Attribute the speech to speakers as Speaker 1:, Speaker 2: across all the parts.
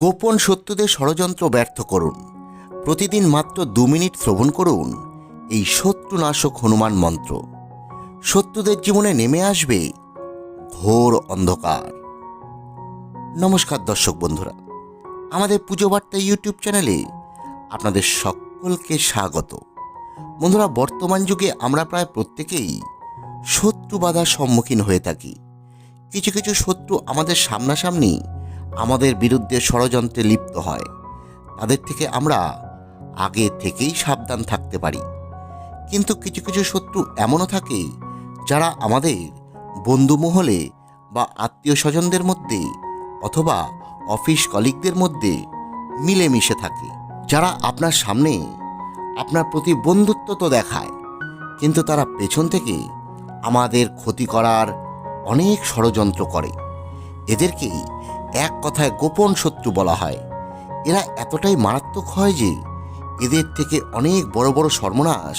Speaker 1: গোপন শত্রুদের ষড়যন্ত্র ব্যর্থ করুন। প্রতিদিন মাত্র 2 মিনিট শ্রবণ করুন এই শত্রুনাশক হনুমান মন্ত্র। শত্রুদের জীবনে নেমে আসবে ঘোর অন্ধকার। নমস্কার দর্শক বন্ধুরা, আমাদের পুজো বার্তা ইউটিউব চ্যানেলে আপনাদের সকলকে স্বাগত। বন্ধুরা, বর্তমান যুগে আমরা প্রায় প্রত্যেকেই শত্রু বাধার সম্মুখীন হয়ে থাকি। কিছু কিছু শত্রু আমাদের সামনাসামনি আমাদের বিরুদ্ধে ষড়যন্ত্রে লিপ্ত হয়। তাদের থেকে আমরা আগে থেকেই সাবধান থাকতে পারি। কিন্তু কিছু কিছু শত্রু এমনও থাকে যারা আমাদের বন্ধু মহলে বা আত্মীয় স্বজনদের মধ্যে অথবা অফিস কলিগদের মধ্যে মিলেমিশে থাকে, যারা আপনার সামনে আপনার প্রতি বন্ধুত্ব তো দেখায়, কিন্তু তারা পেছন থেকে আমাদের ক্ষতি করার অনেক ষড়যন্ত্র করে। এদেরকেই এক কথায় গোপন শত্রু বলা হয়। এরা এতটাই মারাত্মক হয় যে এদের থেকে অনেক বড় বড় সর্বনাশ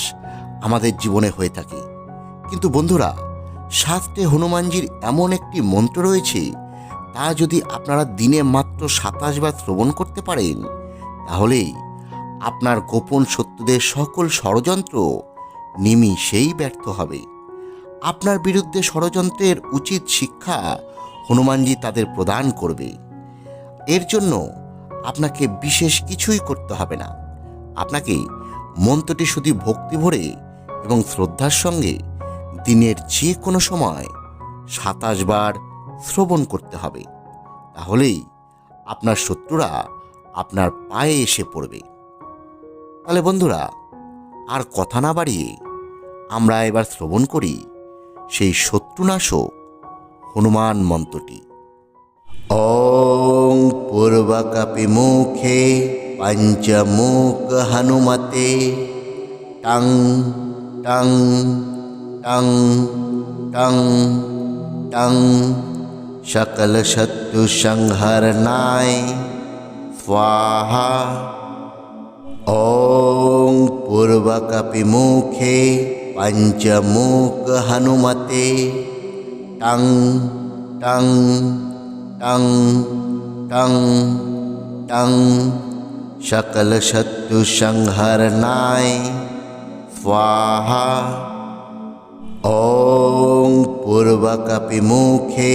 Speaker 1: আমাদের জীবনে হয়ে থাকে। কিন্তু বন্ধুরা, 7টে হনুমানজির এমন একটি মন্ত্র রয়েছে, তা যদি আপনারা দিনে মাত্র 27 বার শ্রবণ করতে পারেন, তাহলেই আপনার গোপন শত্রুদের সকল ষড়যন্ত্র নিমিষেই ব্যর্থ হবে। আপনার বিরুদ্ধে ষড়যন্ত্রের উচিত শিক্ষা হনুমানজি তাদের প্রদান করবে। এর জন্য আপনাকে বিশেষ কিছুই করতে হবে না। আপনাকে মন্ত্রটি শুধু ভক্তি ভরে এবং শ্রদ্ধার সঙ্গে দিনের যে কোনো সময় 27 বার শ্রবণ করতে হবে। তাহলেই আপনার শত্রুরা আপনার পায়ে এসে পড়বে। তাহলে বন্ধুরা, আর কথা না বাড়িয়ে আমরা এবার শ্রবণ করি সেই শত্রুনাশক হনুমান মন্ত্রটি। ওং পূর্বকপি মুখে পঞ্চমুখ হনুমতে টং টং টং টং টং সকল শত্রু সংহরণায় স্বাহা। ওং পূর্বকপি মুখে পঞ্চমুখ হনুমতে টং টং টং টং টং সকল শত্রু সংহরণায় স্বাহা। ওং পূর্বকপি মুখে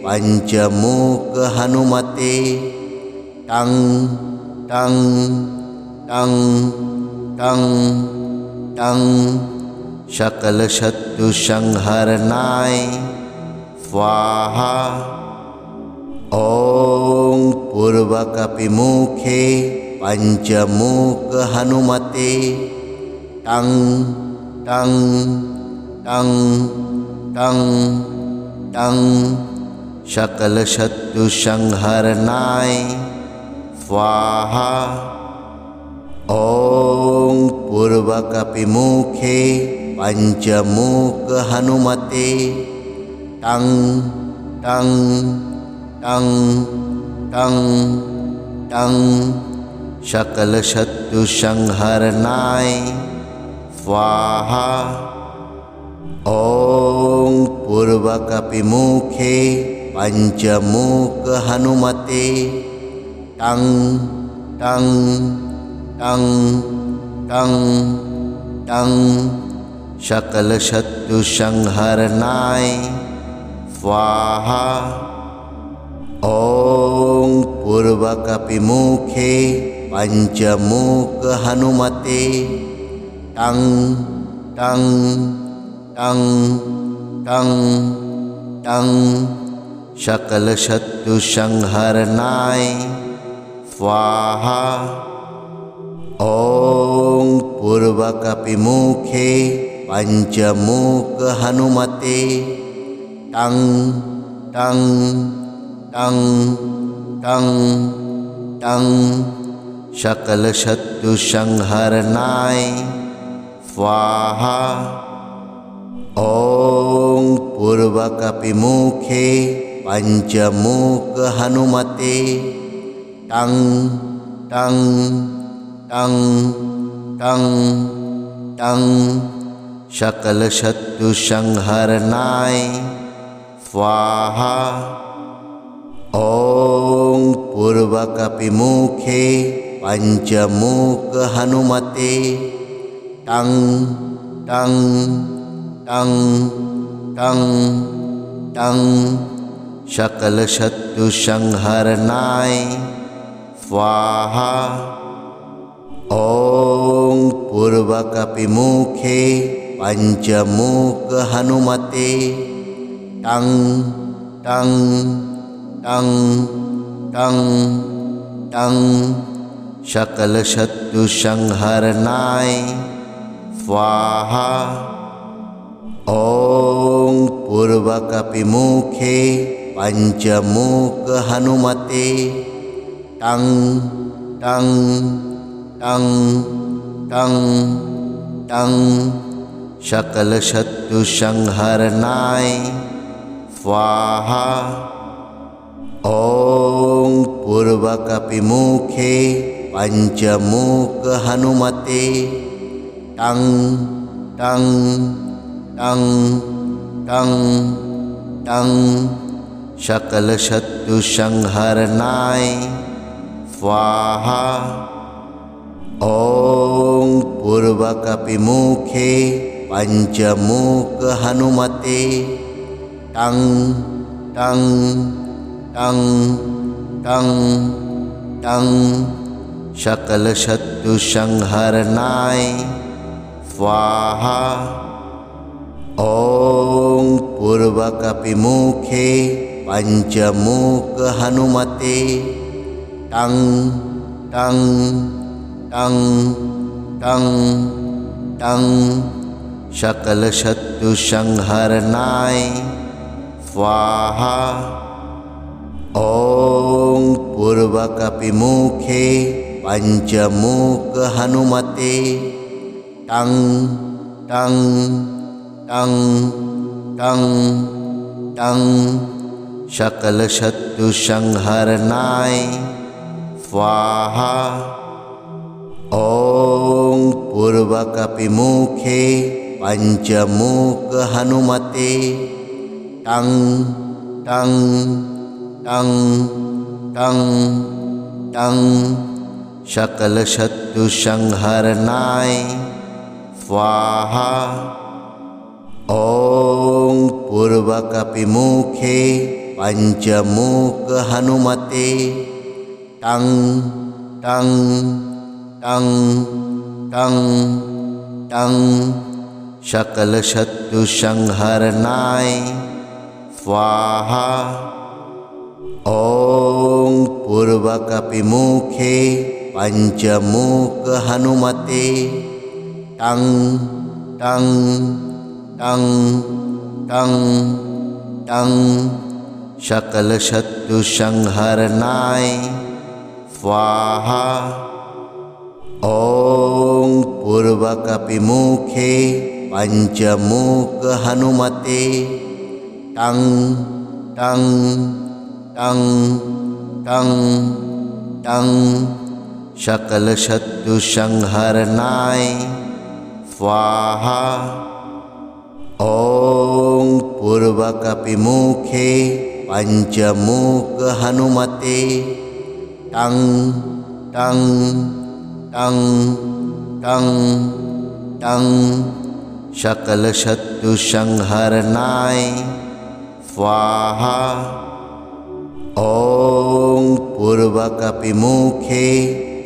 Speaker 1: পঞ্চমুখ হনুমতে টং টং টং টং টং সকল শত্রু সংহরণায় স্বাহা। ওং পূর্বকপি মুখে পঞ্চমুখ হনুমতে টং টং টং টং টং সকল শত্রু সংহরণায় স্বাহা। ওং পূর্বকপি মুখে পঞ্চমুখ হনুমতে টং টং টং টং টং সকল শত্রু সংহরণায় স্বাহা। ওং পূর্বকপি মুখে পঞ্চমুখ হনুমতে টং টং টং টং টং সকল শত্রু সংহরণায় স্বাহা। ওং পূর্বকপি মুখে পঞ্চমুখ হনুমতে টং টং টং টং টং সকল শত্রু সংহরণায় স্বাহা। ওং পূর্বকপি মুখে পঞ্চমুখ হনুমতে টং টং টং টং টং সকল শত্রু সংহরণায় স্বাহা। ওং পূর্বকপি মুখে পঞ্চমুখ হনুমতে টং টং টং টং টং সকল শত্রু সংহরণায় स्वाहा। ॐ पूर्वकपिमुखे पञ्चमुख हनुमते टं टं टं टं टं सकलशत्रुसंहरणाय स्वाहा। ॐ पूर्वकपिमुखे पञ्चमुख हनुमते टं टं टं टं टं सकलशत्रुसंहरणाय स्वाहा। ॐ पूर्वकपिमुखे पञ्चमुख हनुमते टं टं टं टं टं सकलशत्रुसंहरणाय स्वाहा। ॐ पूर्वकपिमुखे पञ्चमुख हनुमते टं टं टं टं टं सकलशत्रुसंहरणाय स्वाहा। ॐ पूर्वकपिमुखे पञ्चमुख हनुमते टं टं टं टं टं सकलशत्रुसंहरणाय स्वाहा। ॐ पूर्वकपिमुखे पञ्चमुख हनुमते टं टं टं टं टं सकलशत्रुसंहरणाय स्वाहा। ॐ पूर्वकपिमुखे पञ्चमुख हनुमते टं टं टं टं टं सकलशत्रुसंहरणाय स्वाहा। ॐ पूर्वकपिमुखे पञ्चमुख हनुमते टं टं टं टं टं सकलशत्रुसंहरणाय स्वाहा। ॐ पूर्वकपिमुखे पञ्चमुख हनुमते टं टं टं टं टं सकलशत्रुसंहरणाय स्वाहा। ॐ पूर्वकपिमुखे पञ्चमुख हनुमते टं टं टं टं टं सकलशत्रुसंहरणाय स्वाहा। ॐ पूर्वकपिमुखे पञ्चमुख हनुमते टं टं टं टं टं सकलशत्रुसंहरणाय स्वाहा। ॐ पूर्वकपिमुखे पञ्चमुख हनुमते टं टं टं टं टं सकलशत्रुसंहरणाय स्वाहा। ॐ पूर्वकपिमुखे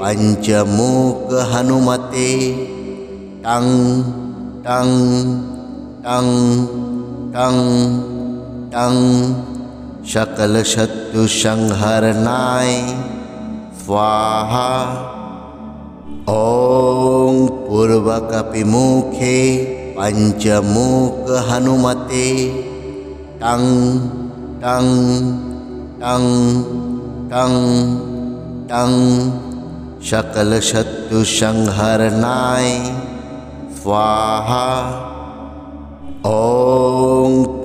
Speaker 1: पञ्चमुख हनुमते टं टं टं टं टं सकलशत्रुसंहरणाय स्वाहा। ॐ पूर्वकपिमुखे पञ्चमुख हनुमते टं टं टं टं टं सकलशत्रुसंहरणाय स्वाहा। ॐ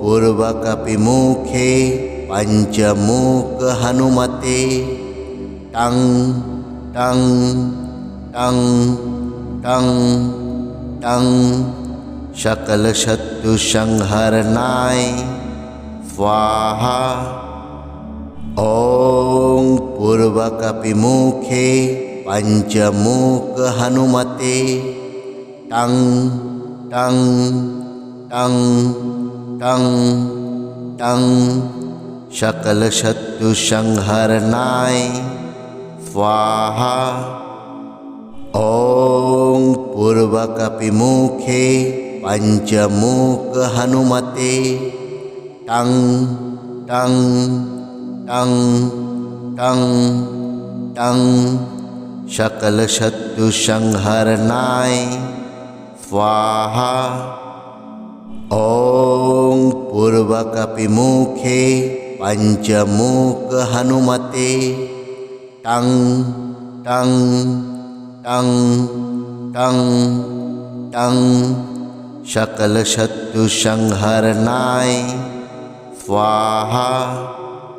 Speaker 1: पूर्वकपिमुखे पञ्चमुख हनुमते टं टं टं टं टं सकलशत्रुसंहरणाय स्वाहा। ॐ पूर्वकपिमुखे पञ्चमुख हनुमते टं टं टं टं टं सकलशत्रुसंहरणाय स्वाहा। ॐ पूर्वकपिमुखे पञ्चमुख हनुमते टं टं टं टं टं सकलशत्रुसंहरणाय स्वाहा। ॐ पूर्वकपिमुखे पञ्चमुख हनुमते टं टं टं टं टं सकलशत्रुसंहरणाय स्वाहा।